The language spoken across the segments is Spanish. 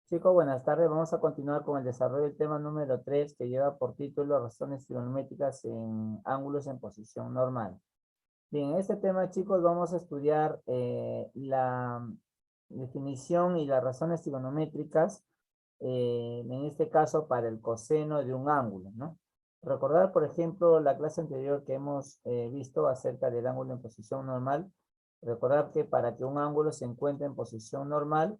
Chicos, buenas tardes. Vamos a continuar con el desarrollo del tema número 3 que lleva por título razones trigonométricas en ángulos en posición normal. Bien, en este tema, chicos, vamos a estudiar la definición y las razones trigonométricas, en este caso para el coseno de un ángulo, ¿no? Recordar, por ejemplo, la clase anterior que hemos visto acerca del ángulo en posición normal. Recordar que para que un ángulo se encuentre en posición normal,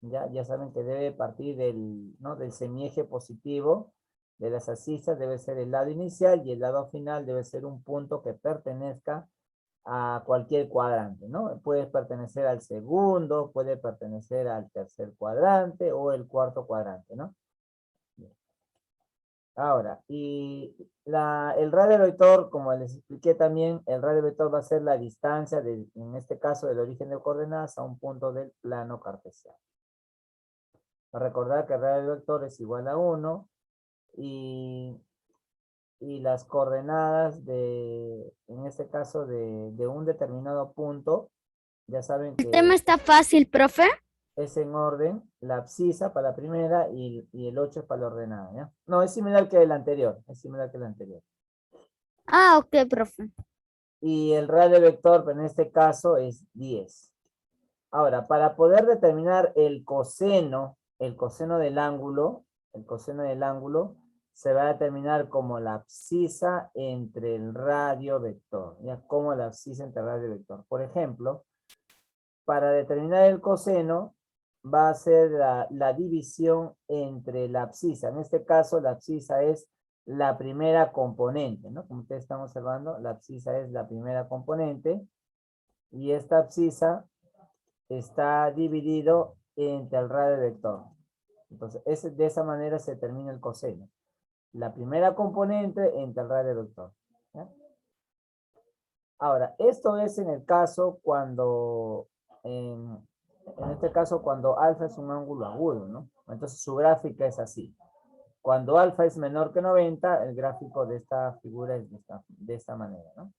ya saben que debe partir del, ¿no?, del semieje positivo de las abscisas, debe ser el lado inicial y el lado final debe ser un punto que pertenezca a cualquier cuadrante, ¿no? Puede pertenecer al segundo, puede pertenecer al tercer cuadrante o el cuarto cuadrante, ¿no? Ahora, y el radio vector, como les expliqué también, el radio vector va a ser la distancia, en este caso, del origen de coordenadas a un punto del plano cartesiano. Recordar que el radio vector es igual a 1 y, y las coordenadas en este caso, de un determinado punto, ya saben El tema que está fácil, profe. es en orden, la abscisa para la primera y el 8 es para la ordenada, ¿ya? No, es similar que el anterior, es similar que el anterior. Ah, ok, profe. Y el radio vector, en este caso, es 10. Ahora, para poder determinar el coseno del ángulo, el coseno del ángulo se va a determinar como la abscisa entre el radio vector, ¿ya? Como la abscisa entre el radio vector. Por ejemplo, para determinar el coseno va a ser la división entre la abscisa. En este caso, la abscisa es la primera componente, ¿no? Como ustedes están observando, la abscisa es la primera componente y esta abscisa está dividido entre el radio vector. Entonces, de esa manera se determina el coseno. La primera componente entre el radio vector, ¿ya? Ahora, esto es en el caso cuando, en este caso, cuando alfa es un ángulo agudo, ¿no? Entonces, su gráfica es así. Cuando alfa es menor que 90, el gráfico de esta figura es de esta manera, ¿no?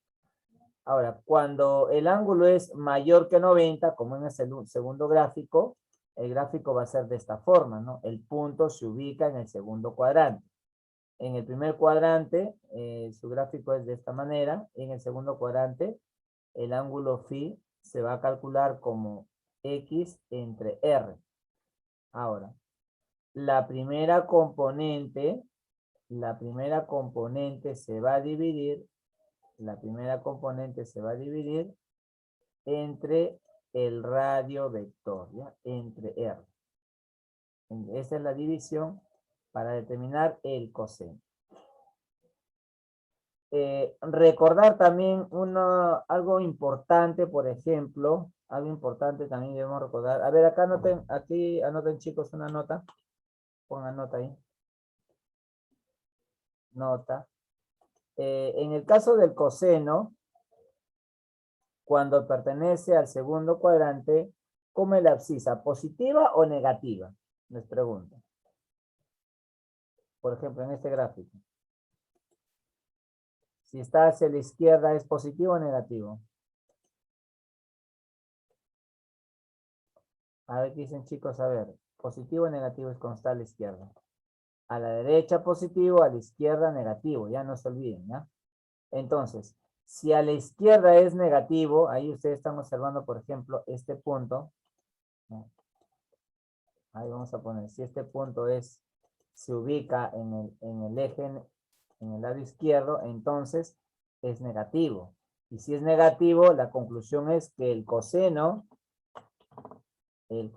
Ahora, cuando el ángulo es mayor que 90, como en el segundo gráfico, el gráfico va a ser de esta forma, ¿no? El punto se ubica en el segundo cuadrante. En el primer cuadrante, su gráfico es de esta manera. En el segundo cuadrante, el ángulo phi se va a calcular como X entre R. Ahora, la primera componente se va a dividir, entre el radio vector, ¿ya? Entre R. Esa es la división para determinar el coseno. Recordar también algo importante, por ejemplo, algo importante también debemos recordar. A ver, acá anoten, aquí anoten, chicos, una nota. Pongan nota ahí. Nota. En el caso del coseno, cuando pertenece al segundo cuadrante, ¿cómo es la abscisa? ¿Positiva o negativa? Les pregunto. Por ejemplo, en este gráfico. Si está hacia la izquierda, ¿es positivo o negativo? A ver qué dicen, chicos. A ver, positivo o negativo es cuando está a la izquierda. A la derecha positivo, a la izquierda negativo. Ya no se olviden, ¿ya? Entonces, si a la izquierda es negativo, ahí ustedes están observando, por ejemplo, este punto, ¿no? Ahí vamos a poner, si este punto se ubica en el eje, en el lado izquierdo, entonces es negativo. Y si es negativo, la conclusión es que el coseno, en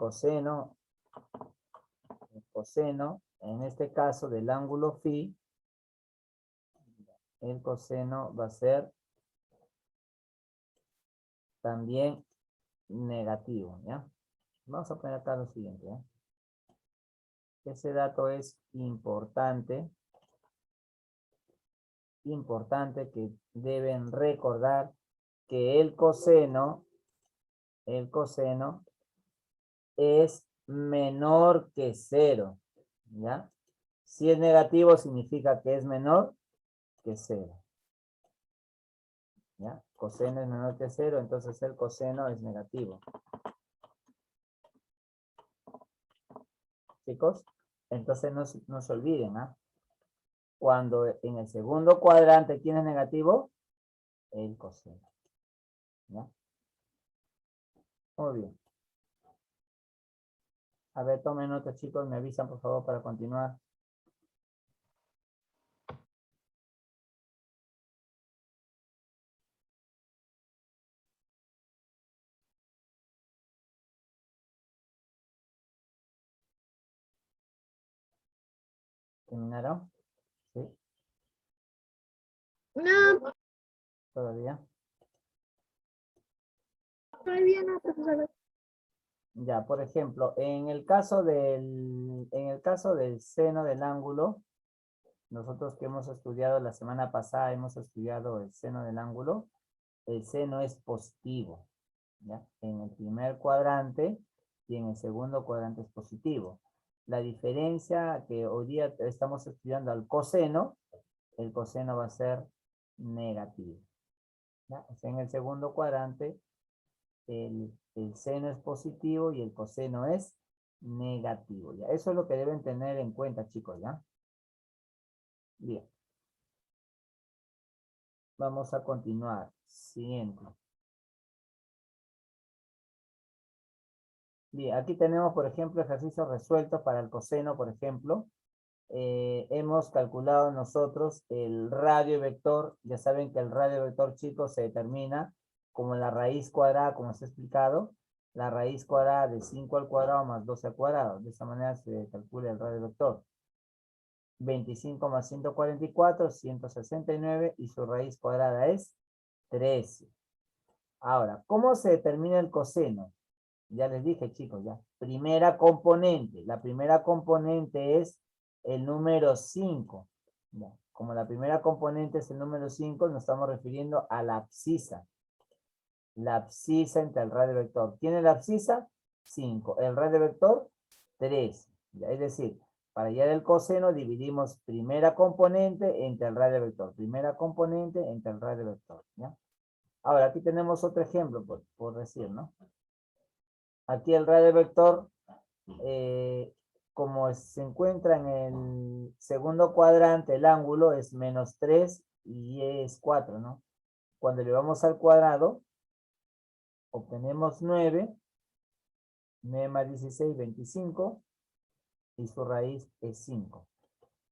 este caso del ángulo phi, el coseno va a ser también negativo, ¿ya? Vamos a poner acá lo siguiente, ¿ya? Ese dato es importante que deben recordar que el coseno es menor que 0, ¿ya? Si es negativo significa que es menor que 0, ¿ya? Coseno es menor que 0, entonces el coseno es negativo. chicos. Entonces no se olviden, ¿ah? Cuando en el segundo cuadrante, ¿quién es negativo? El coseno. ¿Ya? Muy bien. A ver, tomen nota, chicos, me avisan, por favor, para continuar. ¿Terminaron? ¿Sí? No, ¿Todavía? todavía no, profesor. Ya, por ejemplo, en el caso del seno del ángulo, nosotros que hemos estudiado la semana pasada, hemos estudiado el seno del ángulo, el seno es positivo, ¿ya? En el primer cuadrante y en el segundo cuadrante es positivo. La diferencia que hoy día estamos estudiando al coseno, el coseno va a ser negativo, ¿ya? O sea, en el segundo cuadrante el seno es positivo y el coseno es negativo, ¿ya? Eso es lo que deben tener en cuenta, chicos, ¿ya? Bien. Vamos a continuar. Siguiente. Bien, aquí tenemos, por ejemplo, ejercicios resueltos para el coseno, por ejemplo. Hemos calculado nosotros el radio vector. Ya saben que el radio vector, chicos, se determina como la raíz cuadrada, como se ha explicado, la raíz cuadrada de 5 al cuadrado más 12 al cuadrado. De esa manera se calcula el radio vector. 25 más 144, 169, y su raíz cuadrada es 13. Ahora, ¿cómo se determina el coseno? Ya les dije, chicos, ya. Primera componente. La primera componente es el número 5. Ya. Como la primera componente es el número 5, nos estamos refiriendo a la abscisa. La abscisa entre el radio vector. ¿Quién es la abscisa? 5. El radio vector, 3. Ya, es decir, para hallar el coseno dividimos primera componente entre el radio vector. Primera componente entre el radio vector. ¿Ya? Ahora, aquí tenemos otro ejemplo, por decir, ¿no? Aquí el radio vector, como se encuentra en el segundo cuadrante, el ángulo es menos 3 y es 4, ¿no? Cuando le vamos al cuadrado, obtenemos 9. 9 más 16, 25. Y su raíz es 5.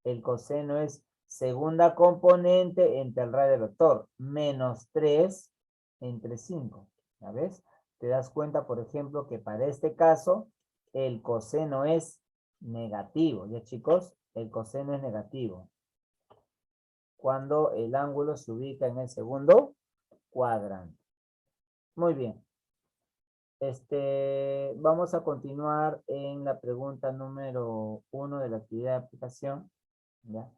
El coseno es segunda componente entre el radio vector, menos 3 entre 5. ¿Ya ves? Te das cuenta, por ejemplo, que para este caso, el coseno es negativo. ¿Ya, chicos? El coseno es negativo. Cuando el ángulo se ubica en el segundo cuadrante. Muy bien. Vamos a continuar en la pregunta número 1 de la actividad de aplicación. ¿Ya?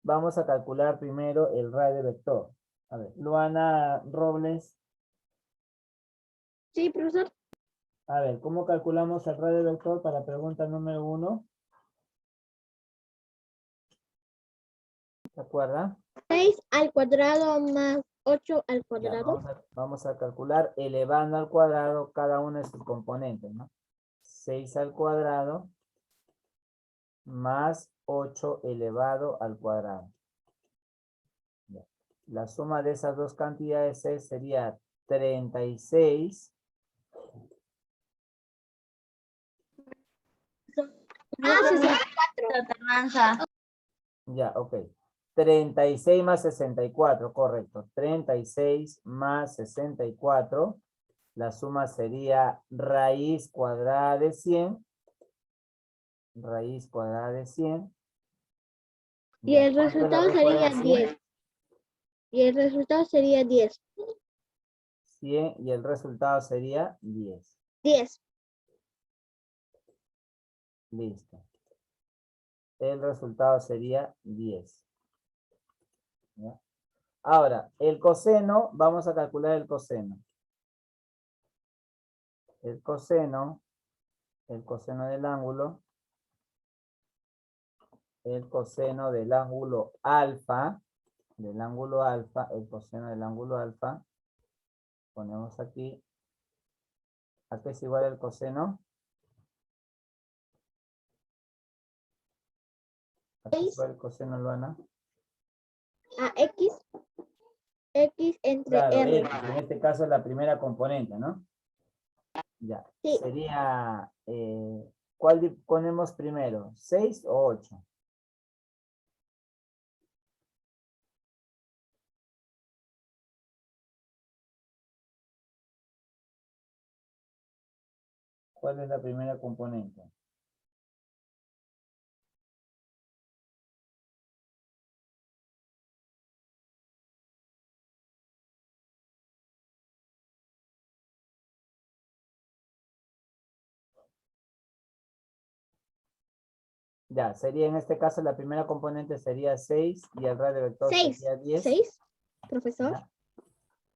Vamos a calcular primero el radio vector. A ver, Luana Robles. Sí, profesor. A ver, ¿cómo calculamos el radio vector para pregunta número 1? ¿Se acuerda? 6 al cuadrado más 8 al Ya, cuadrado. vamos a calcular elevando al cuadrado cada una de sus componentes, ¿no? 6 al cuadrado más 8 elevado al cuadrado. Ya. La suma de esas dos cantidades sería 36. Ah, 64. Ya, ok. 36 más 64, correcto. 36 más 64. La suma sería raíz cuadrada de 100. Raíz cuadrada de 100. Y Ya, el ¿cuánto es la resultado raíz cuadrada sería de 100? 10. Y el resultado sería 10. 100 y el resultado sería 10. 10. Listo. El resultado sería 10. ¿Ya? Ahora, el coseno, vamos a calcular el coseno. El coseno del ángulo, el coseno del ángulo alfa, el coseno del ángulo alfa, ponemos aquí, ¿a qué es igual el coseno? Aquí fue el coseno, Luana. A X. X entre Claro, R. X, en este caso es la primera componente, ¿no? Ya. Sí. Sería, ¿cuál ponemos primero? ¿6 o 8? ¿Cuál es la primera componente? Ya, sería en este caso la primera componente sería 6 y el radio vector 6. sería 10. 6, profesor. Ya,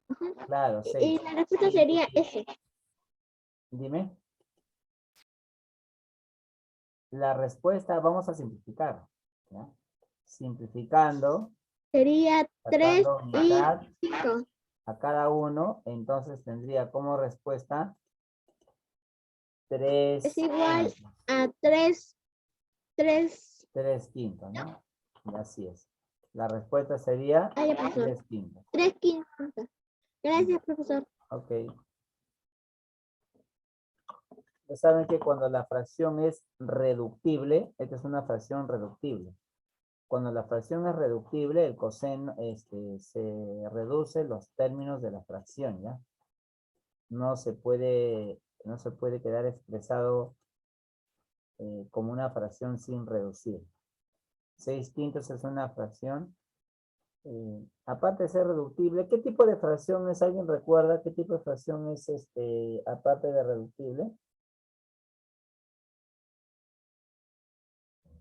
Ujú. claro, Y 6. la respuesta sería S. Dime. La respuesta, vamos a simplificar. ¿Ya? Simplificando, Sería 3 sacando y mitad 5. a cada uno, entonces tendría como respuesta 3 Es igual quintos. a 3. 3 quintos, ¿no? Y así es. La respuesta sería Ya, profesor. 3 quintos. 3 quintos. Gracias, profesor. Ok. Ya saben que cuando la fracción es reductible, esta es una fracción reductible. Cuando la fracción es reductible, el coseno, se reduce los términos de la fracción, ¿ya? No se puede quedar expresado como una fracción sin reducir. 6 quintos es una fracción. Aparte de ser reductible, ¿qué tipo de fracción es? ¿Alguien recuerda qué tipo de fracción es aparte de reductible?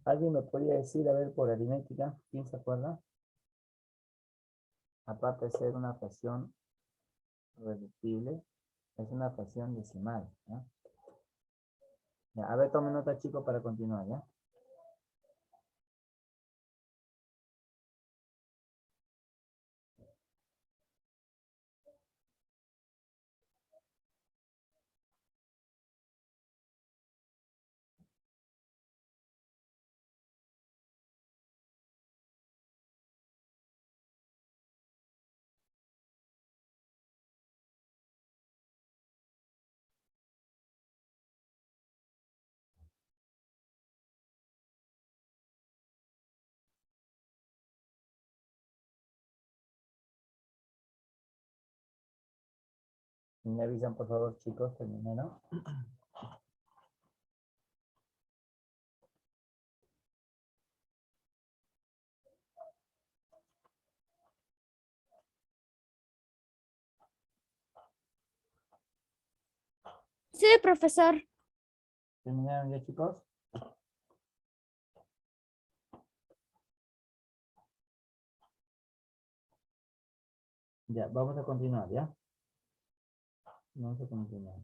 ¿Alguien me podría decir, a ver, por aritmética? ¿Quién se acuerda? Aparte de ser una fracción reductible, es una fracción decimal, ¿no? Ya, a ver, tome nota, chicos, para continuar, ¿ya? Me avisan, por favor, chicos, terminaron. Sí, profesor. ¿Terminaron ya, chicos? Ya, vamos a continuar, ¿ya? Vamos a continuar.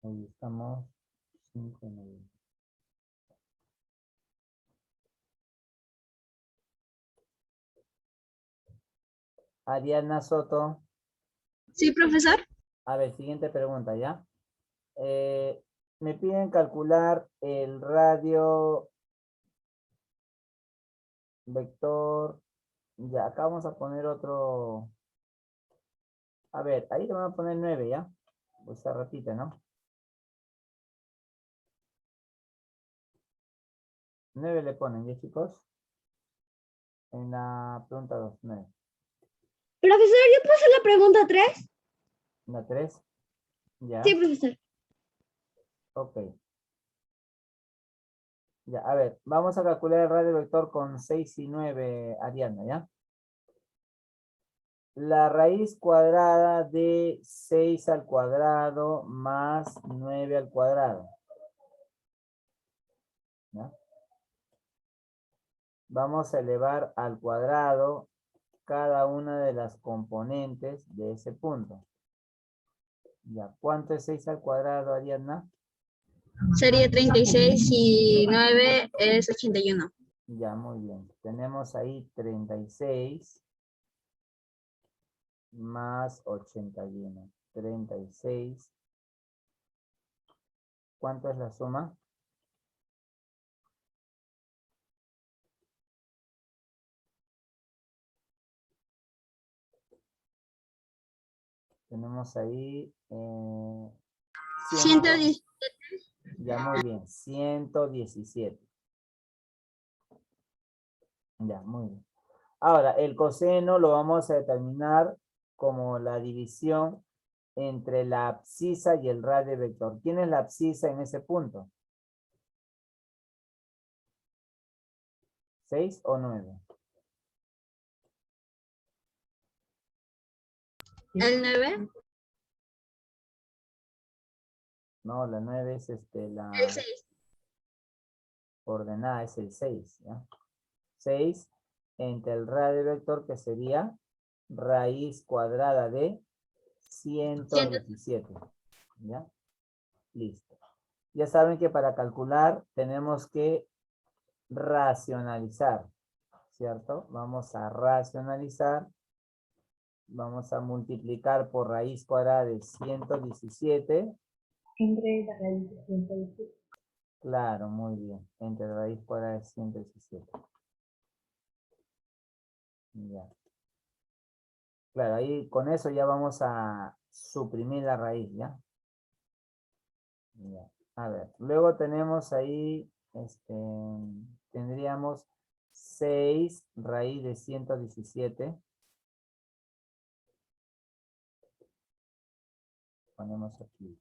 Hoy estamos 5 de noviembre. Ariana Soto. Sí, profesor. A ver, siguiente pregunta, ¿ya? Me piden calcular el radio vector. Ya, acá vamos a poner otro. A ver, ahí le van a poner 9, ¿ya? Pues se repite, ¿no? 9 le ponen, ¿ya, chicos? En la pregunta 2, 9. Profesor, ¿yo puedo hacer la pregunta 3? ¿La 3? Ya. Sí, profesor. Ok. Ya, a ver, vamos a calcular el radio vector con 6 y 9, Ariana, ¿ya? La raíz cuadrada de 6 al cuadrado más 9 al cuadrado. ¿Ya? Vamos a elevar al cuadrado cada una de las componentes de ese punto. Ya, ¿cuánto es 6 al cuadrado, Ariadna? Sería 36 y 9 es 81. Ya, muy bien. Tenemos ahí 36 más 81. 36 ¿Cuánto es la suma? Tenemos ahí 110. ya, muy bien, 117. Ya, muy bien. Ahora, el coseno lo vamos a determinar como la división entre la abscisa y el radio vector. ¿Quién es la abscisa en ese punto? ¿6 o 9? El 9. No, la 9 es la El 6. ordenada, es el 6, ¿ya? 6 entre el radio vector, que sería raíz cuadrada de 117. ¿Ya? Listo. Ya saben que para calcular tenemos que racionalizar, ¿cierto? Vamos a racionalizar. Vamos a multiplicar por raíz cuadrada de 117. Entre la raíz de 117. Claro, muy bien. Entre la raíz cuadrada de 117. Ya. Claro, ahí con eso ya vamos a suprimir la raíz, ¿ya? Ya. A ver, luego tenemos ahí, tendríamos 6 raíz de 117. Ponemos aquí.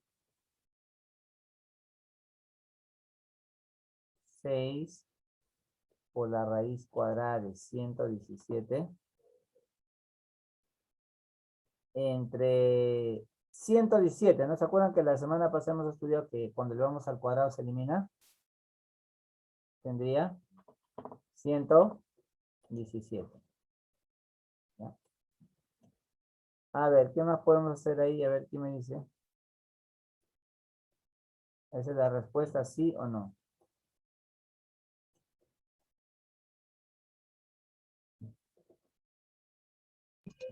6 por la raíz cuadrada de 117. Entre 117, ¿no se acuerdan que la semana pasada hemos estudiado que cuando le vamos al cuadrado se elimina? Tendría 117. ¿Ya? A ver, ¿qué más podemos hacer ahí? A ver, ¿qué me dice? ¿Esa es la respuesta, sí o no?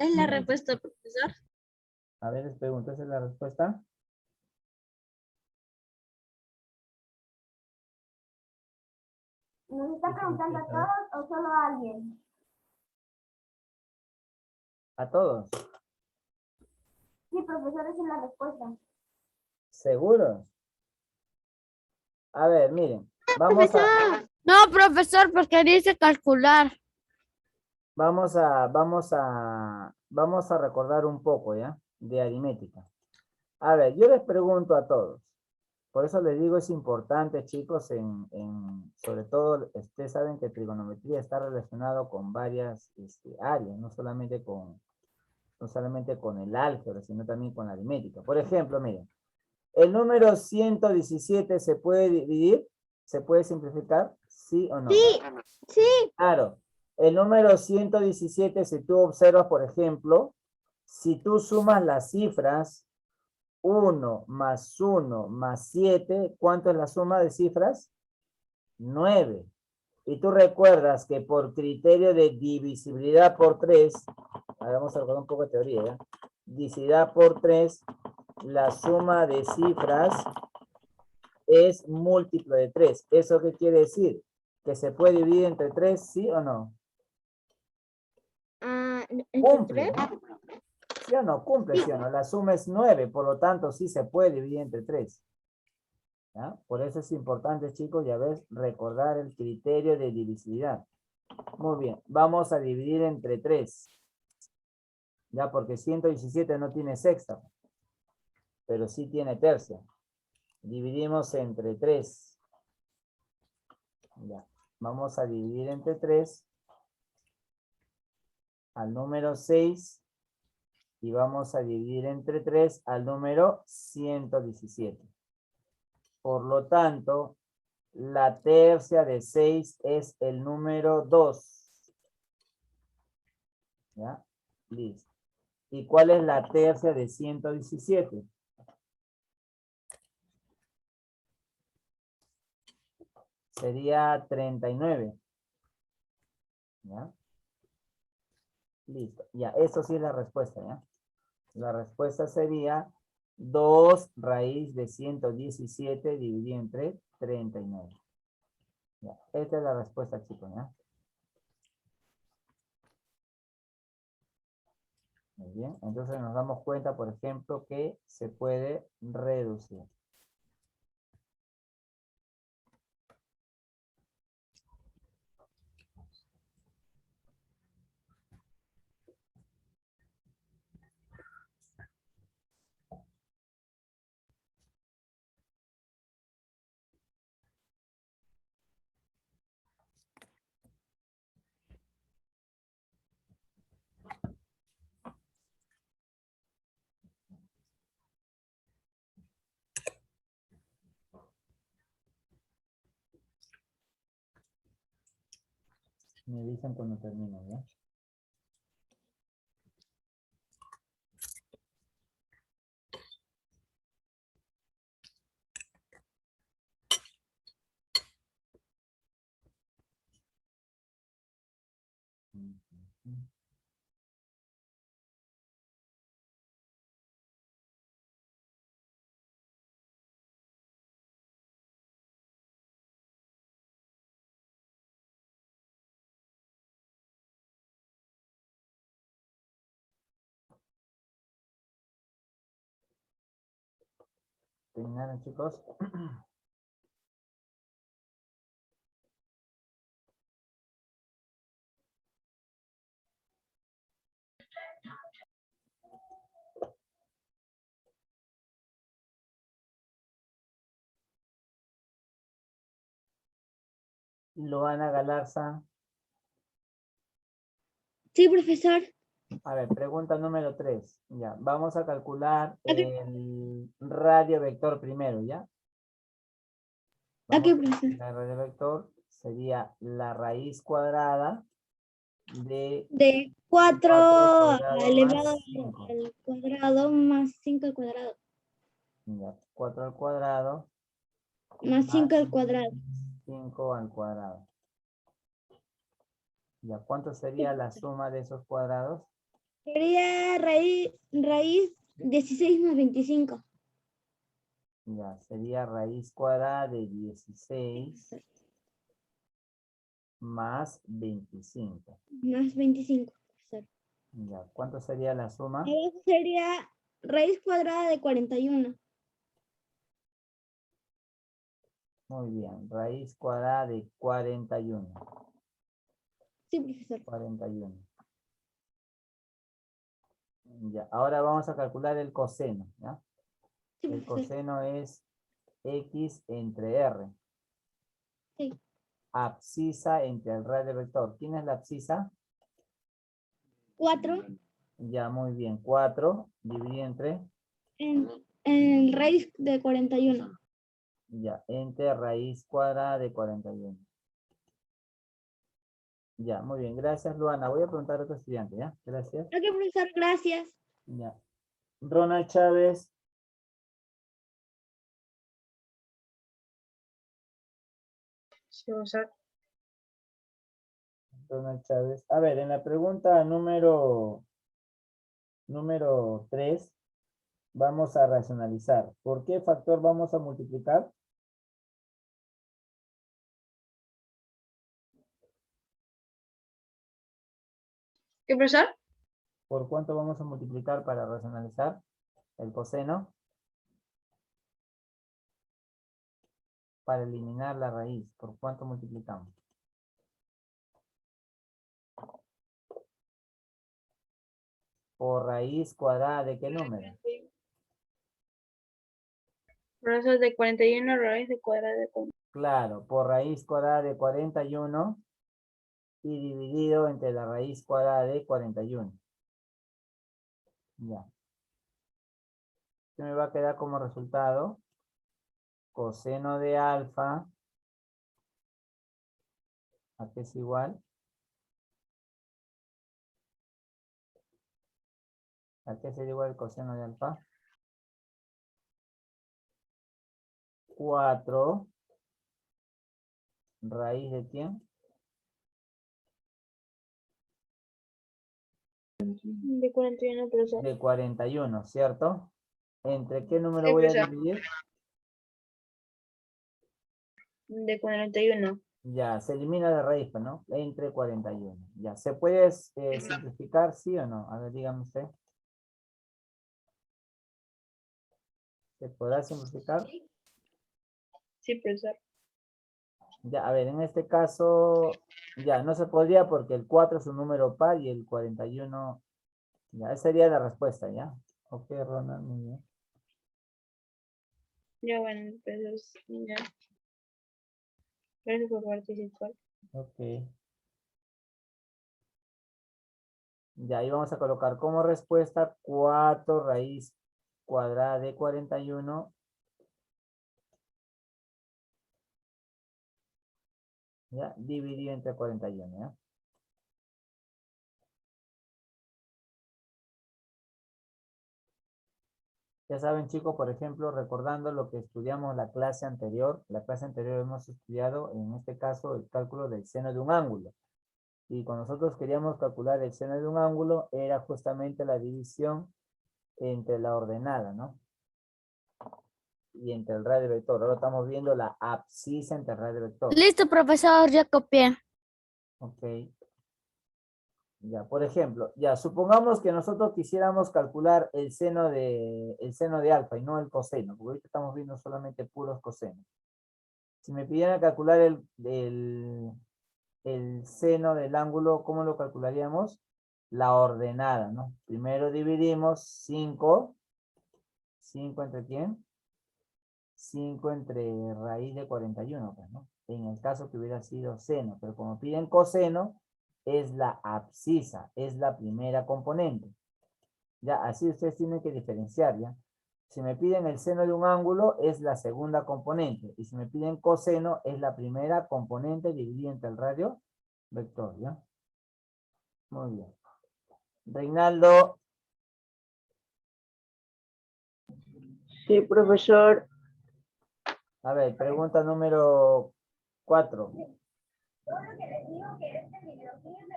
Es la respuesta, profesor. A ver, les pregunto, ¿esa es la respuesta? ¿Nos está preguntando a todos o solo a alguien? A todos. Sí, profesor, esa es la respuesta. ¿Seguros? A ver, miren. Vamos No, profesor, porque dice calcular. vamos a recordar un poco, ¿ya? De aritmética. A ver, yo les pregunto a todos. Por eso les digo, es importante, chicos, sobre todo, ustedes saben que trigonometría está relacionado con varias áreas, no solamente con el álgebra, sino también con la aritmética. Por ejemplo, miren, ¿el número 117 se puede dividir? ¿Se puede simplificar? ¿Sí o no? Sí, sí. Claro. El número 117, si tú observas, por ejemplo, si tú sumas las cifras 1 más 1 más 7, ¿cuánto es la suma de cifras? 9. Y tú recuerdas que por criterio de divisibilidad por 3, vamos a recordar un poco de teoría, ¿ya? Divisibilidad por 3, la suma de cifras es múltiplo de 3. ¿Eso qué quiere decir? ¿Que se puede dividir entre 3, sí o no? Cumple, ¿no? ¿Sí o no? Cumple, ¿sí o no? La suma es 9, por lo tanto sí se puede dividir entre 3. ¿Ya? Por eso es importante, chicos, ya ves, recordar el criterio de divisibilidad. Muy bien, vamos a dividir entre 3. Ya, porque 117 no tiene sexta, pero sí tiene tercia. Dividimos entre 3. Ya, vamos a dividir entre 3 al número 6 y vamos a dividir entre 3 al número 117. Por lo tanto, la tercia de 6 es el número 2. ¿Ya? Listo. ¿Y cuál es la tercia de 117? Sería 39. ¿Ya? Listo. Ya, eso sí es la respuesta, ¿ya? La respuesta sería 2 raíz de 117 dividido entre 39. Ya, esta es la respuesta, chicos, ¿ya? Muy bien, entonces nos damos cuenta, por ejemplo, que se puede reducir. Me dicen cuando termino, ¿ya? ¿Terminaron, chicos? Luana Galarza. Sí, profesor. A ver, pregunta número 3. Ya, vamos a calcular el radio vector primero, ¿ya? Aquí, Vamos a profesor. calcular el radio vector. Sería la raíz cuadrada de De 4 4 cuadrado elevado más 5. al cuadrado más 5 al cuadrado. Ya, 4 al cuadrado Más 5 al cuadrado. 5 al cuadrado. Ya, ¿cuánto sería la suma de esos cuadrados? Sería raíz 16 más 25. Ya, sería raíz cuadrada de 16 más 25. Más 25, profesor. Ya, ¿cuánto sería la suma? Abajo sería raíz cuadrada de 41. Muy bien, raíz cuadrada de 41. Sí, profesor. 41. Ya, ahora vamos a calcular el coseno, ¿ya? Sí, El profesor. coseno es X entre R. Sí. Abscisa entre el radio vector. ¿Quién es la abscisa? 4 Ya, muy bien. 4 dividido entre, en raíz de 41. ya, entre raíz cuadrada de 41. Ya, muy bien. Gracias, Luana. Voy a preguntar a otro estudiante, ¿ya? Gracias. Ok, profesor, gracias. Ya. Ronald Chávez. Sí, profesor. Ronald Chávez. A ver, en la pregunta número 3, vamos a racionalizar. ¿Por qué factor vamos a multiplicar? ¿Qué, profesor? ¿Por cuánto vamos a multiplicar para racionalizar el coseno? Para eliminar la raíz. ¿Por cuánto multiplicamos? ¿Por raíz cuadrada de qué número? Profesor, de 41 raíz de cuadrada de 41. Claro, por raíz cuadrada de 41 y dividido entre la raíz cuadrada de 41. Ya. ¿Qué me va a quedar como resultado? Coseno de alfa, ¿a qué es igual? ¿A qué sería igual el coseno de alfa? 4 raíz de quién? De 41, profesor. De 41, ¿cierto? ¿Entre qué número Sí, voy a profesor. dividir? De 41. Ya, se elimina la raíz, pues, ¿no? Entre 41. Ya, ¿se puede simplificar, sí o no? A ver, dígame usted. ¿Se podrá simplificar? Sí, profesor. Ya, a ver, en este caso, ya, no se podría porque el 4 es un número par y el 41, ya, esa sería la respuesta, ¿ya? Ok, Ronald, muy bien. Ya bueno, profesor. Ya. Gracias por participar. Ok. Ya, ahí vamos a colocar como respuesta 4 raíz cuadrada de 41. Ya, dividido entre 41, ¿ya? Ya saben, chicos, por ejemplo, recordando lo que estudiamos la clase anterior hemos estudiado, en este caso, el cálculo del seno de un ángulo. Y cuando nosotros queríamos calcular el seno de un ángulo, era justamente la división entre la ordenada, ¿no? Y entre el radio vector. Ahora estamos viendo la abscisa entre el radio vector. Listo, profesor, ya copié. Ok. Ya, por ejemplo, ya, supongamos que nosotros quisiéramos calcular el seno de alfa y no el coseno, porque ahorita estamos viendo solamente puros cosenos. Si me pidieran calcular el seno del ángulo, ¿cómo lo calcularíamos? La ordenada, ¿no? Primero dividimos 5. ¿5 entre quién? 5 entre raíz de 41, pues, ¿no? En el caso que hubiera sido seno, pero como piden coseno, es la abscisa, es la primera componente. Ya, así ustedes tienen que diferenciar, ¿ya? Si me piden el seno de un ángulo, es la segunda componente. Y si me piden coseno, es la primera componente dividida entre el radio vector, ¿ya? Muy bien. Reinaldo, Sí, profesor. a ver, pregunta número 4.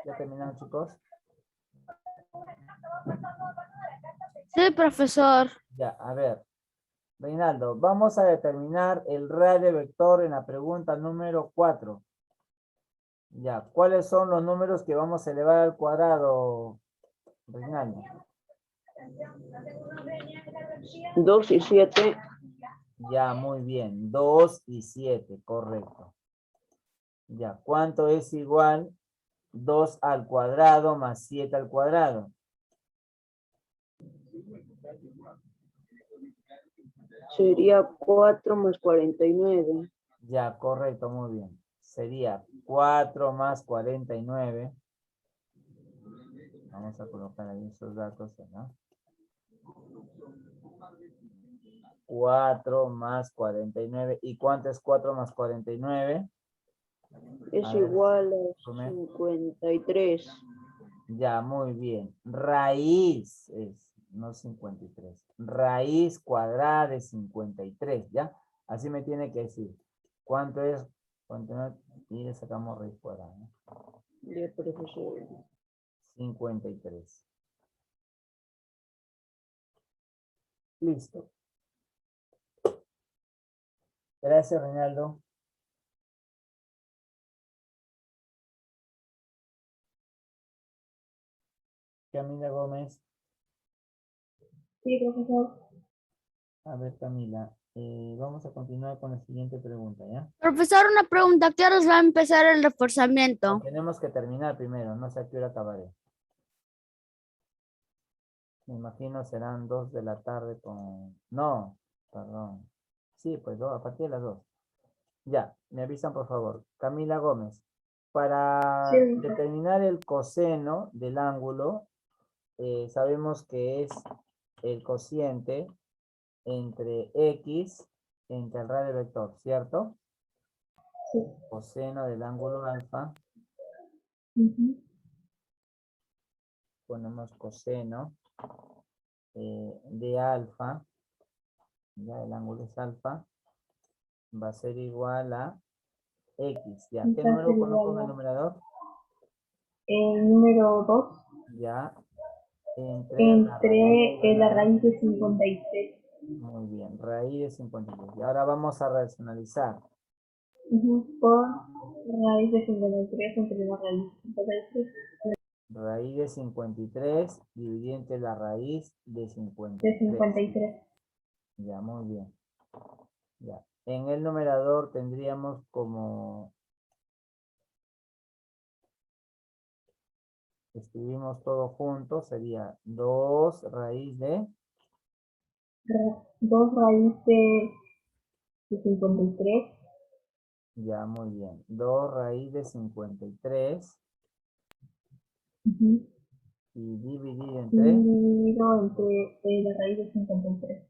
¿Ya terminaron, chicos? Sí, profesor. Ya, a ver. Reinaldo, vamos a determinar el radio vector en la pregunta número 4. Ya, ¿cuáles son los números que vamos a elevar al cuadrado, Reinaldo? 2 y 7. Ya, muy bien. 2 y 7, correcto. Ya, ¿cuánto es igual 2 al cuadrado más 7 al cuadrado? Sería 4 más 49. Ya, correcto, muy bien. Sería 4 más 49. Vamos a colocar ahí esos datos, ¿no? 4 más 49. ¿Y cuánto es 4 más 49? Es A ver, igual a sume. 53. Ya, muy bien. Raíz es, no 53. Raíz cuadrada de 53, ¿ya? Así me tiene que decir. ¿Cuánto es? 49, y le sacamos raíz cuadrada, ¿no? Ya, profesor. 53. Listo. Gracias, Reinaldo. Camila Gómez. Sí, profesor. A ver, Camila. Vamos a continuar con la siguiente pregunta, ¿ya? Profesor, una pregunta. ¿A qué horas va a empezar el reforzamiento? Tenemos que terminar primero. No sé a qué hora acabaré. Me imagino serán 2 de la tarde con... No, perdón. Sí, pues a partir de las 2. Ya, me avisan por favor. Camila Gómez, Sí, para profesor. determinar el coseno del ángulo, sabemos que es el cociente entre X entre el radio vector, ¿cierto? Sí. Coseno del ángulo alfa, ponemos coseno de alfa, ya el ángulo es alfa, va a ser igual a X, ¿ya? ¿Qué Va a ser número coloco igual en el a numerador? el número 2 Ya, entre la raíz entre la cuadrada raíz de 53. Raíz de 53. Y ahora vamos a racionalizar. Por raíz de 53 entre la raíz de 53 Raíz de 53 dividido entre la raíz de de 53. 53. Ya, muy bien. Ya. En el numerador tendríamos como... Escribimos todo junto, sería 2 raíz de... 2 raíz de 53 Ya, muy bien. 2 raíz de 53 ujú, y dividido y entre... dividido entre la raíz de 53.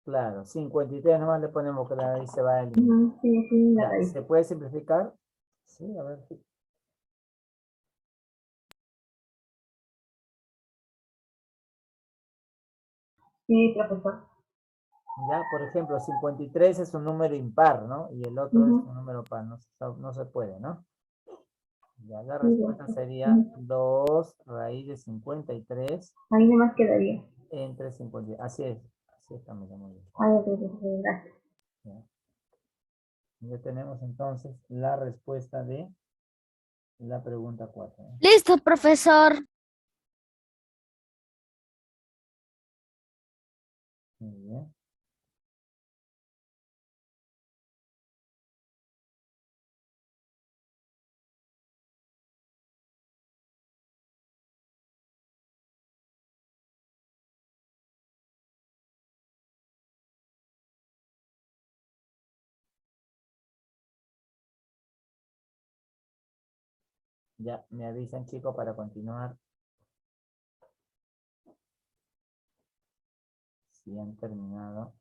Claro, 53 nomás le ponemos que la raíz se va a eliminar. Ujú, sí, sí, la Ya, raíz. ¿se puede simplificar? Sí, a ver. Sí. Sí, profesor. Ya, por ejemplo, 53 es un número impar, ¿no? Y el otro es Ujú, un número par, no se puede, ¿no? Ya, la sí, respuesta profesor. sería Ujú. 2 raíz de 53 Ahí nomás quedaría. entre 50. Así es, Camila, muy bien. A ver, profesor, gracias. Ya. Ya tenemos entonces la respuesta de la pregunta 4. ¿Eh? Listo, profesor. Muy bien. Ya, me avisan, chicos, para continuar. Si han terminado.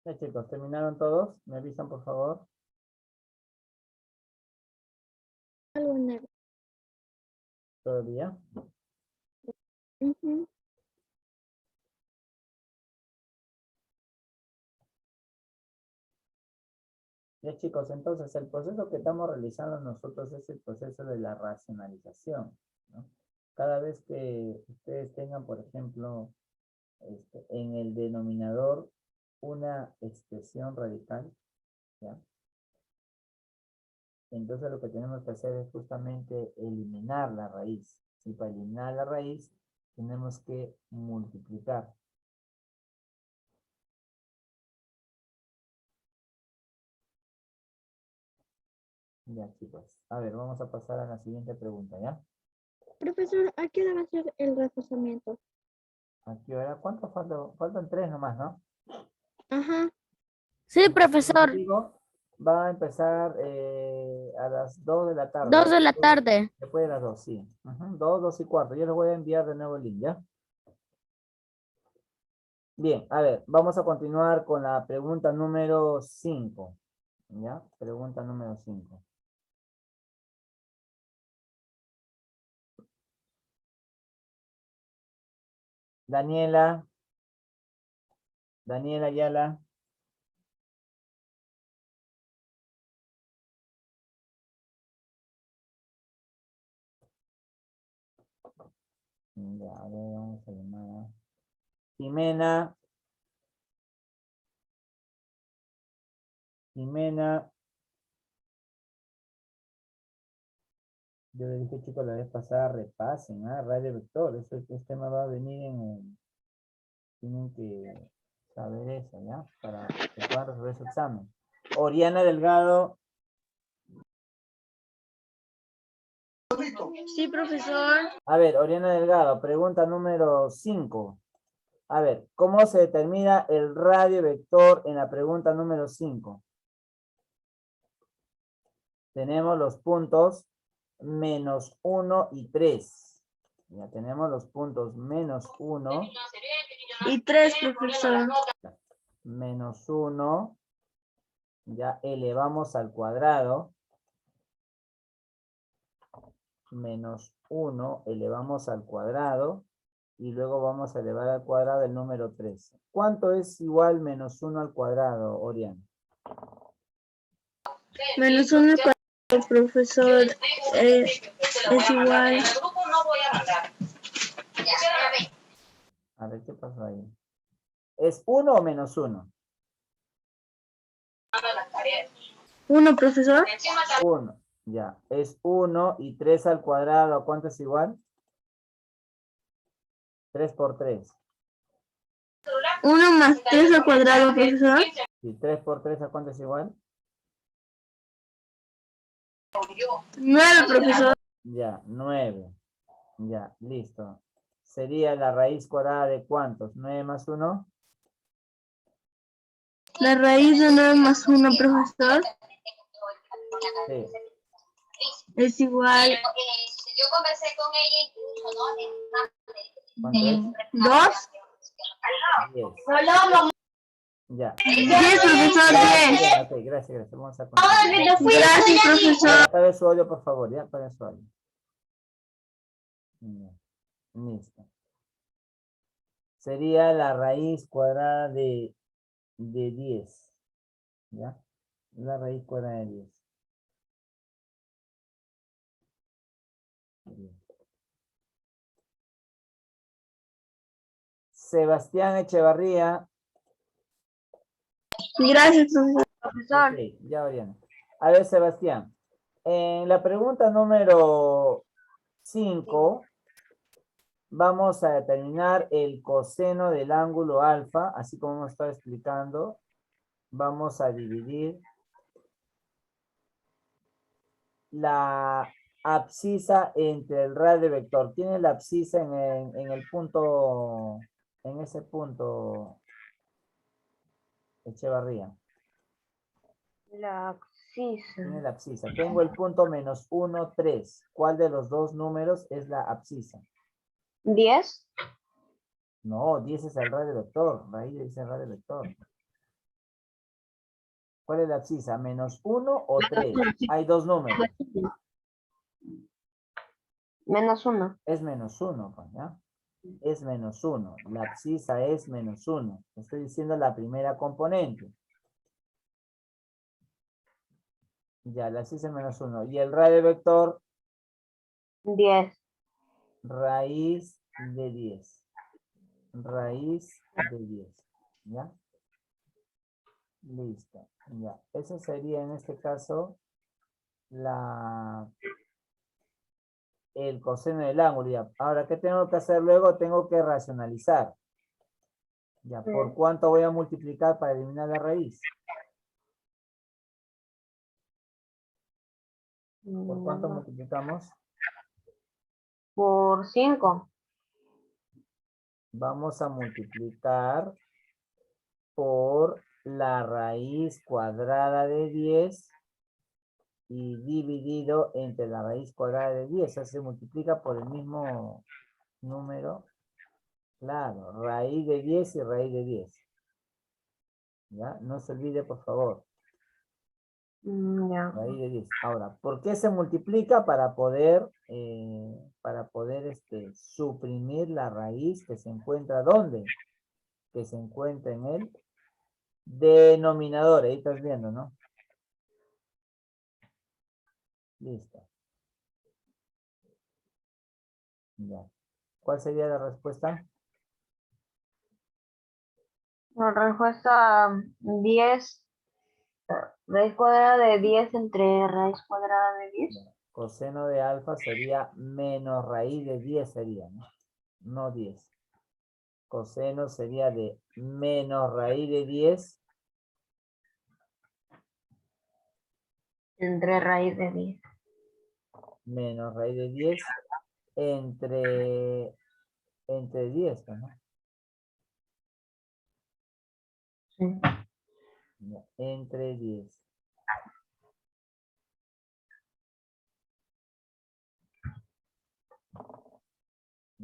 Ya, chicos, ¿terminaron todos? ¿Me avisan, por favor? Alguna. ¿Todavía? Ujú. Ya, chicos, entonces el proceso que estamos realizando nosotros es el proceso de la racionalización, ¿no? Cada vez que ustedes tengan, por ejemplo, en el denominador una expresión radical, ¿ya? Entonces lo que tenemos que hacer es justamente eliminar la raíz. Y para eliminar la raíz tenemos que multiplicar. Ya, chicos. A ver, vamos a pasar a la siguiente pregunta, ¿ya? Profesor, ¿a qué hora va a ser el reforzamiento? Aquí ahora, ¿cuánto falta? Faltan 3 nomás, ¿no? Ajá. Sí, Como les profesor. digo, va a empezar a las 2 de la tarde, 2 ¿ya? de la tarde. Después de las 2, sí. Ujú, 2, 2 y cuarto. Yo les voy a enviar de nuevo el link, ¿ya? Bien, a ver, vamos a continuar con la pregunta número 5. ¿Ya? Pregunta número 5. Daniela. Daniela Ayala. Ya, a ver, vamos a llamar a Jimena. Jimena. Yo le dije, chicos, la vez pasada repasen, radio vector. Este tema va a venir tienen que saber eso, ¿ya? Para que puedan resolver su examen. Oriana Delgado. Sí, profesor. A ver, Oriana Delgado, pregunta número 5. A ver, ¿cómo se determina el radio vector en la pregunta número 5? Tenemos los puntos menos 1 y 3. Ya tenemos los puntos menos 1, Y 3, profesor. menos 1, ya elevamos al cuadrado, menos 1 elevamos al cuadrado, y luego vamos a elevar al cuadrado el número 3. ¿Cuánto es igual menos 1 al cuadrado, Oriana? Menos 1 al cuadrado, profesor, es igual. A ver, ¿qué pasó ahí? ¿Es 1 o menos 1? 1, profesor. 1, ya. Es 1 y 3 al cuadrado, ¿a cuánto es igual? 3 por 3. 1 más 3 al cuadrado, profesor. ¿Y 3 por 3 a cuánto es igual? 9, profesor. Ya, 9. Ya, listo. Sería la raíz cuadrada de ¿cuántos? 9 más 1. La raíz de 9 más 1, profesor, Sí. es igual Yo conversé con ella incluso, ¿no? ¿Cuánto es? 2. 10. Ya. 10, profesor, 10. Ok, gracias. Vamos a continuar. Gracias, profesor. Apague su audio, por favor, ya, apague su audio. Ya, listo. Sería la raíz cuadrada de 10. ¿Ya? La raíz cuadrada de 10. Bien. Sebastián Echevarría. Gracias, profesor. Ok, ya, Oriana. A ver, Sebastián. En la pregunta número 5, vamos a determinar el coseno del ángulo alfa, así como hemos estado explicando. Vamos a dividir la abscisa entre el radio vector. Tiene la abscisa en el punto, en ese punto, Echevarría. La abscisa. Tiene la abscisa. Tengo el punto menos 1, 3. ¿Cuál de los dos números es la abscisa? 10. No, 10 es el radio vector. Ahí dice el radio vector. ¿Cuál es la abscisa? ¿Menos 1 o 3? Hay dos números. Menos 1. Es menos 1, pues, ¿ya? Es menos 1. La abscisa es menos 1. Estoy diciendo la primera componente. Ya, la abscisa es menos 1. Y el radio vector, 10. raíz de 10. Raíz de 10. ¿Ya? Listo. Ya. Eso sería en este caso el coseno del ángulo. Ya. Ahora, ¿qué tengo que hacer luego? Tengo que racionalizar. Ya, ¿por cuánto voy a multiplicar para eliminar la raíz? ¿Por cuánto multiplicamos? Por 5. Vamos a multiplicar por la raíz cuadrada de 10 y dividido entre la raíz cuadrada de 10. O sea, se multiplica por el mismo número. Claro, raíz de 10 y raíz de 10. ¿Ya? No se olvide, por favor. Ya. Raíz de 10. Ahora, ¿por qué se multiplica? Para poder suprimir la raíz que se encuentra ¿dónde? Que se encuentra en el denominador. Ahí estás viendo, ¿no? Listo. Ya. ¿Cuál sería la respuesta? La respuesta 10. Raíz cuadrada de 10 entre raíz cuadrada de 10. Coseno de alfa sería menos raíz de 10 sería, ¿no? No 10. Coseno sería de menos raíz de 10 Entre raíz de 10. menos raíz de 10 entre 10, ¿no? Sí. Ya, entre 10.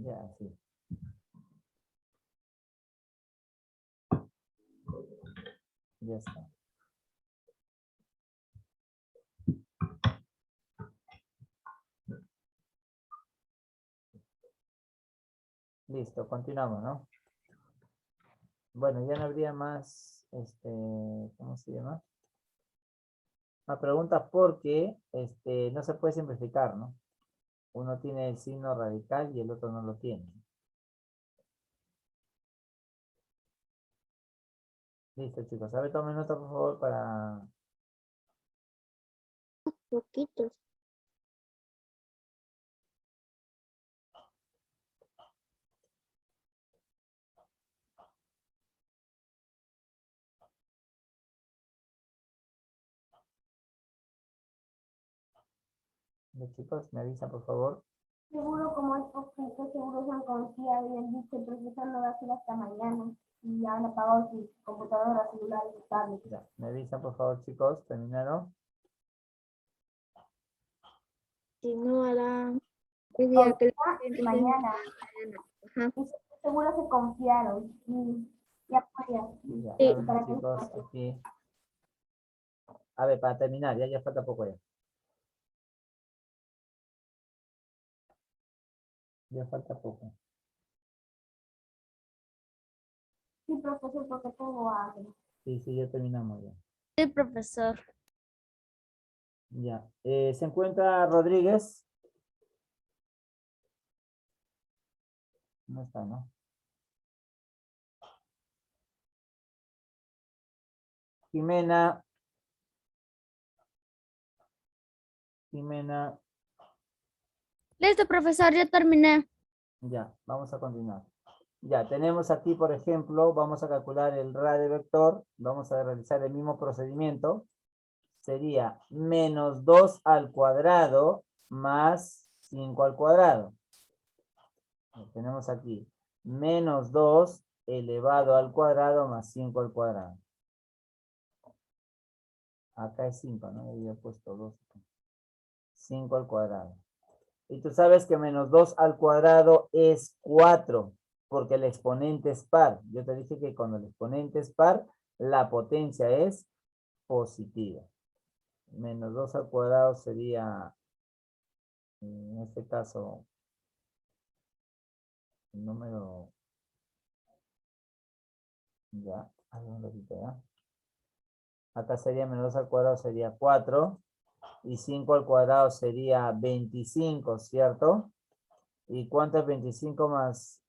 Ya, sí. Ya está. Listo, continuamos, ¿no? Bueno, ya no habría más, ¿cómo se llama? Una pregunta porque, no se puede simplificar, ¿no? Uno tiene el signo radical y el otro no lo tiene. Listo, chicos. A ver, tomen nota, por favor, para... Poquitos. Los chicos, me avisan, por favor. Seguro como es poquito, seguro se han confiado y han dicho, el profesor no va a ser hasta mañana. Y ya han apagado sus computadoras, celulares y tablets. Ya, me avisan, por favor, chicos. ¿Terminaron? Si no hará el día que Y mañana. Ajá. Y seguro se confiaron. Y ya podía. Ya, Sí. a ver, chicos, aquí. A ver, para terminar, ya falta poco ya. Ya falta poco. Sí, profesor, porque todo hambre. Sí, ya terminamos ya. Sí, profesor. Ya. ¿Se encuentra Rodríguez? No está, ¿no? Jimena. Jimena. Listo, profesor, ya terminé. Ya, vamos a continuar. Ya, tenemos aquí, por ejemplo, vamos a calcular el radio vector. Vamos a realizar el mismo procedimiento. Sería menos 2 al cuadrado más 5 al cuadrado. Tenemos aquí menos 2 elevado al cuadrado más 5 al cuadrado. Acá es 5, ¿no? Yo había puesto 2. 5 al cuadrado. Y tú sabes que menos 2 al cuadrado es 4, porque el exponente es par. Yo te dije que cuando el exponente es par, la potencia es positiva. Menos 2 al cuadrado sería, en este caso, el número, ya, un ratito, ya. Acá sería menos 2 al cuadrado sería 4. Y 5 al cuadrado sería 25, ¿cierto? ¿Y cuánto es 25 más?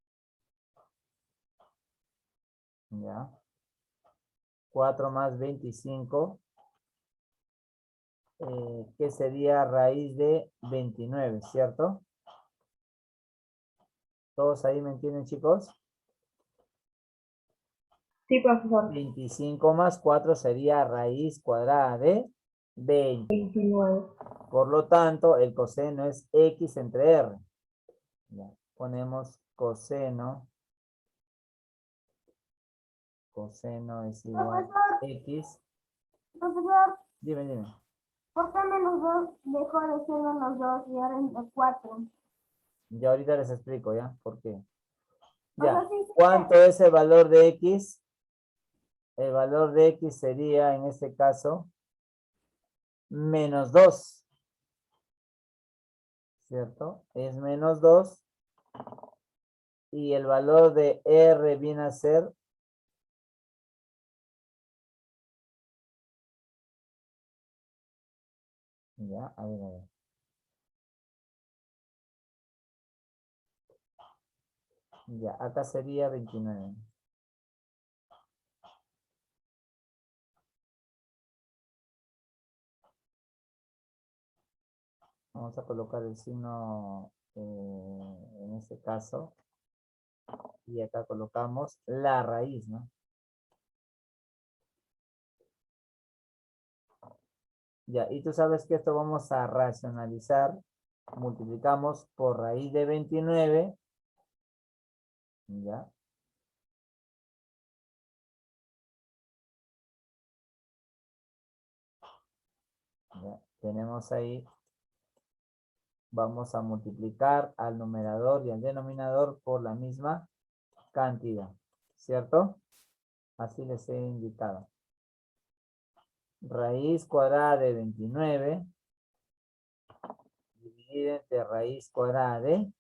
Ya. 4 más 25, que sería raíz de 29, ¿cierto? ¿Todos ahí me entienden, chicos? Sí, profesor. 25 más 4 sería raíz cuadrada de 20. 29. Por lo tanto, el coseno es x entre r. Ya. Ponemos coseno. Coseno es igual a x. Profesor, Dime. ¿por qué menos 2 dejó de ser menos 2 y ahora es 4? Ya ahorita les explico, ¿ya? ¿Por qué? O Ya. sea, sí, ¿Cuánto es el valor de x? El valor de x sería, en este caso, menos 2. ¿Cierto? Es menos 2. Y el valor de r viene a ser... Ya, a ver. Ya, acá sería 29. Vamos a colocar el signo en este caso. Y acá colocamos la raíz, ¿no? Ya, y tú sabes que esto vamos a racionalizar. Multiplicamos por raíz de 29. Ya. Ya, tenemos ahí Vamos a multiplicar al numerador y al denominador por la misma cantidad, ¿cierto? Así les he indicado. Raíz cuadrada de 29 dividida entre raíz cuadrada de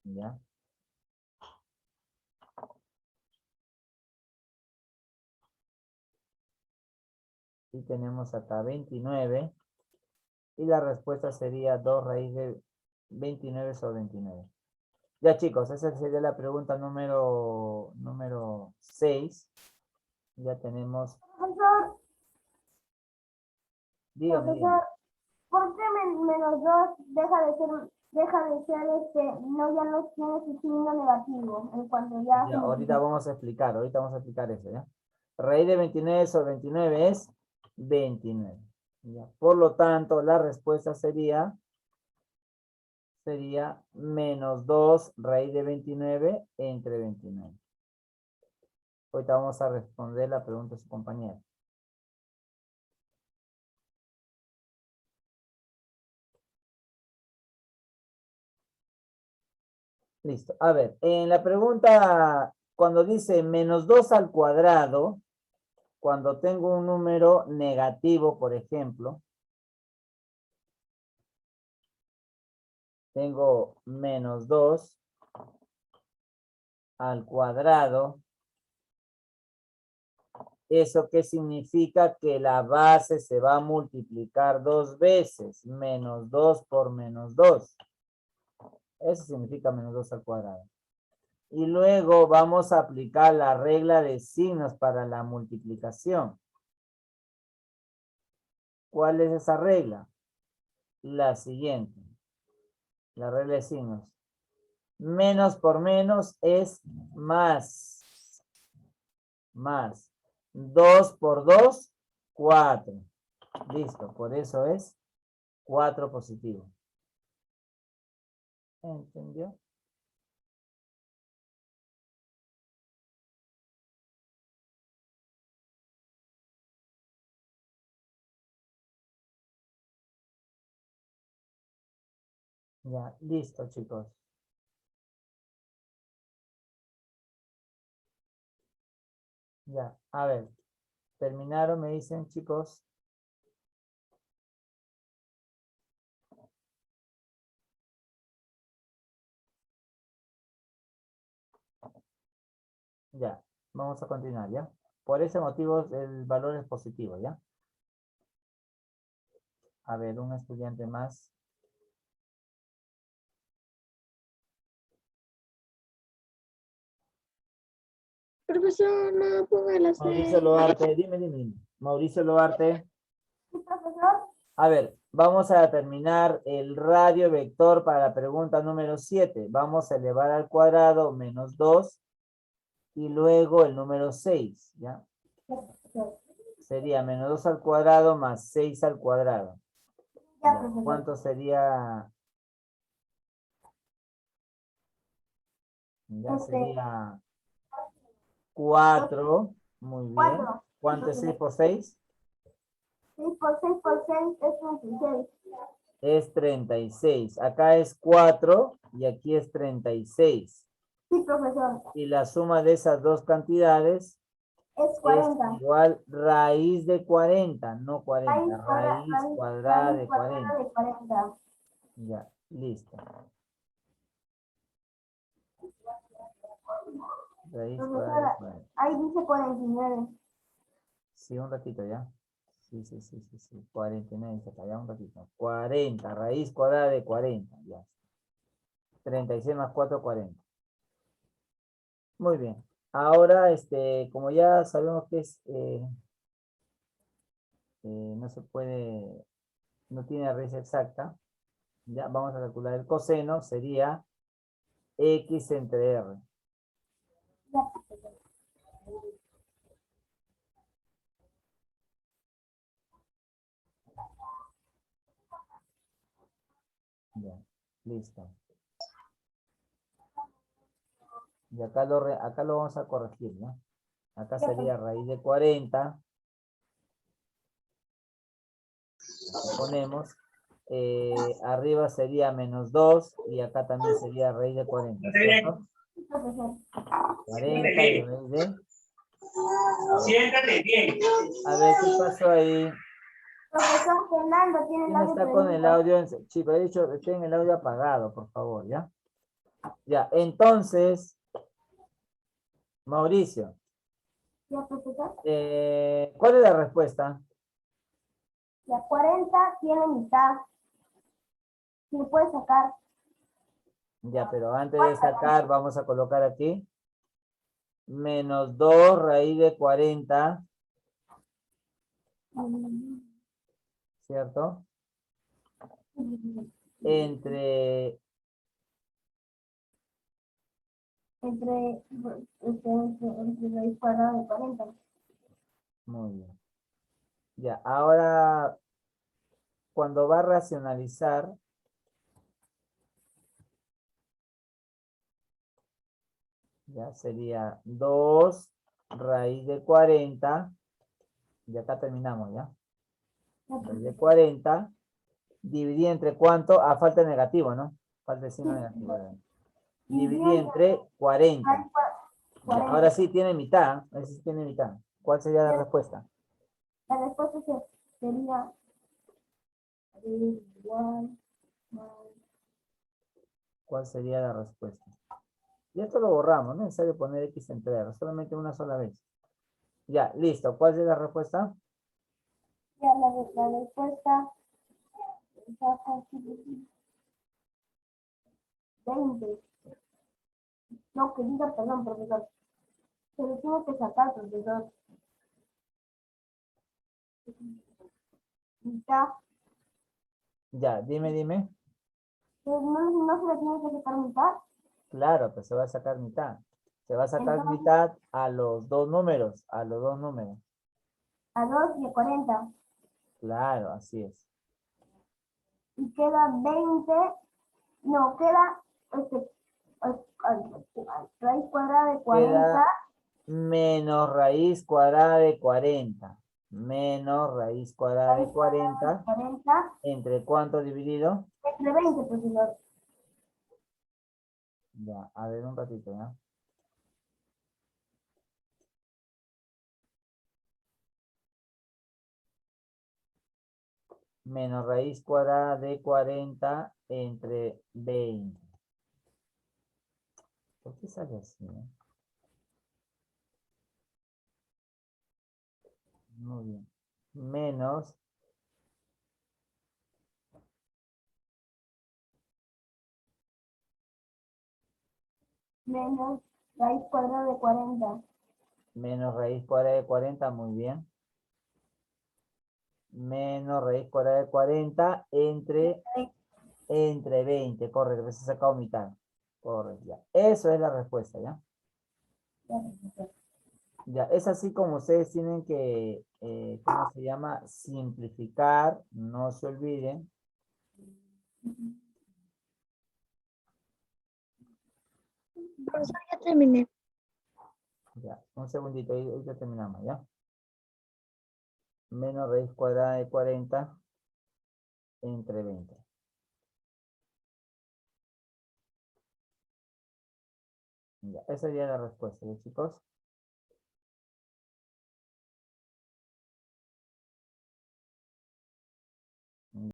¿ya? Y tenemos acá 29. Y la respuesta sería 2 raíz de 29 sobre 29. Ya chicos, esa sería la pregunta número 6. Ya tenemos... Profesor, Dígame, dígame. profesor, ¿por qué menos 2 deja de ser no, ya no tiene su signo negativo en cuanto ya Ya, ahorita vamos a explicar eso, ¿ya? Raíz de 29 sobre 29 es 29. ¿Ya? Por lo tanto, la respuesta sería menos 2 raíz de 29 entre 29. Ahorita vamos a responder la pregunta de su compañera. Listo. A ver, en la pregunta, cuando dice menos 2 al cuadrado, cuando tengo un número negativo, por ejemplo, tengo menos 2 al cuadrado. ¿Eso qué significa? Que la base se va a multiplicar 2 veces. Menos 2 por menos 2. Eso significa menos 2 al cuadrado. Y luego vamos a aplicar la regla de signos para la multiplicación. ¿Cuál es esa regla? La siguiente. La regla de signos. Menos por menos es más. Más. 2 por 2, 4. Listo. Por eso es 4 positivo. ¿Entendió? Ya, listo, chicos. Ya, a ver. ¿Terminaron? Me dicen, chicos. Ya, vamos a continuar, ¿ya? Por ese motivo el valor es positivo, ¿ya? A ver, un estudiante más. Profesor, no ponga las Mauricio Loarte, dime. Mauricio Loarte. Sí, profesor. A ver, vamos a determinar el radio vector para la pregunta número 7. Vamos a elevar al cuadrado menos 2 y luego el número 6, ¿ya? Sería menos 2 al cuadrado más 6 al cuadrado. Ya, Ya, profesor. ¿cuánto sería? Ya sería 4. Muy bien. 4. ¿Cuánto es 6 por 6? 6 por 6 por 6 es 26. Es 36. Acá es 4 y aquí es 36. Sí, profesor. Y la suma de esas dos cantidades Es es 40. igual raíz de 40, no 40. Raíz Raíz cuadrada de cuadrada 40. de 40. Ya, listo. Raíz cuadrada de Profesora, 40. ahí dice 49. Sí, un ratito ya. Sí. 49, se acá, ya un ratito. 40, raíz cuadrada de 40, ya. 36 más 4, 40. Muy bien. Ahora, como ya sabemos que es, no se puede, no tiene raíz exacta, ya vamos a calcular el coseno, sería X entre R. Ya, listo. Y acá lo vamos a corregir, ¿no? Acá sería raíz de 40. Aquí ponemos. Arriba sería menos 2 y acá también sería raíz de 40, ¿cierto? Sí, profesor. 40 y raíz de... Siéntate bien. A ver, ¿qué pasó ahí? Profesor Fernando tiene ¿Quién la está con el audio? Chico, he dicho que tenga el audio apagado, por favor, ¿ya? Ya, entonces, Mauricio, Ya, profesor. ¿cuál es la respuesta? La 40 tiene mitad. Si lo puedes sacar. Ya, pero antes de sacar, vamos a colocar aquí. Menos 2 raíz de 40, ¿cierto? Entre Entre raíz cuadrada de 40. muy bien. Ya, ahora, cuando va a racionalizar, ya sería 2 raíz de 40, y acá terminamos, ¿ya? Raíz de 40, dividí entre cuánto, falta el negativo, ¿no? Falta el signo negativo. Dividí entre 40. Raíz Ya, 40. ahora sí tiene mitad, ahora sí tiene mitad. ¿Cuál sería la respuesta? La respuesta sería igual más. ¿Cuál sería la respuesta? Y esto lo borramos, no es necesario poner X entre R, solamente una sola vez. Ya, listo. ¿Cuál es la respuesta? Ya la respuesta está casi 20. No, que diga, perdón, profesor. Se lo tiene que sacar, profesor. Mitad. Ya, dime. No se le tiene que sacar mitad. Claro, pues se va a sacar mitad. Se va a sacar Entonces, mitad a los dos números, a 2 y a 40. Claro, así es. Y queda 20. No, queda raíz cuadrada de 40. Queda menos raíz cuadrada de 40. Menos raíz cuadrada de Raíz cuadrada de 40. 40 ¿Entre cuánto dividido? entre 20, profesor. Ya, a ver un ratito, ¿ya? Menos raíz cuadrada de 40 entre 20. ¿Por qué sale así? Muy bien. Menos Menos raíz cuadrada de 40. menos raíz cuadrada de 40, muy bien. Menos raíz cuadrada de 40 entre 20. Correcto, se ha sacado mitad. Correcto, ya. Eso es la respuesta, ¿ya? Ya, es así como ustedes tienen que, ¿cómo se llama? Simplificar, no se olviden. Profesor, ya terminé. Ya, un segundito, ahí ya terminamos, ¿ya? Menos raíz cuadrada de 40 entre 20. Ya, esa sería la respuesta, ¿ya, chicos?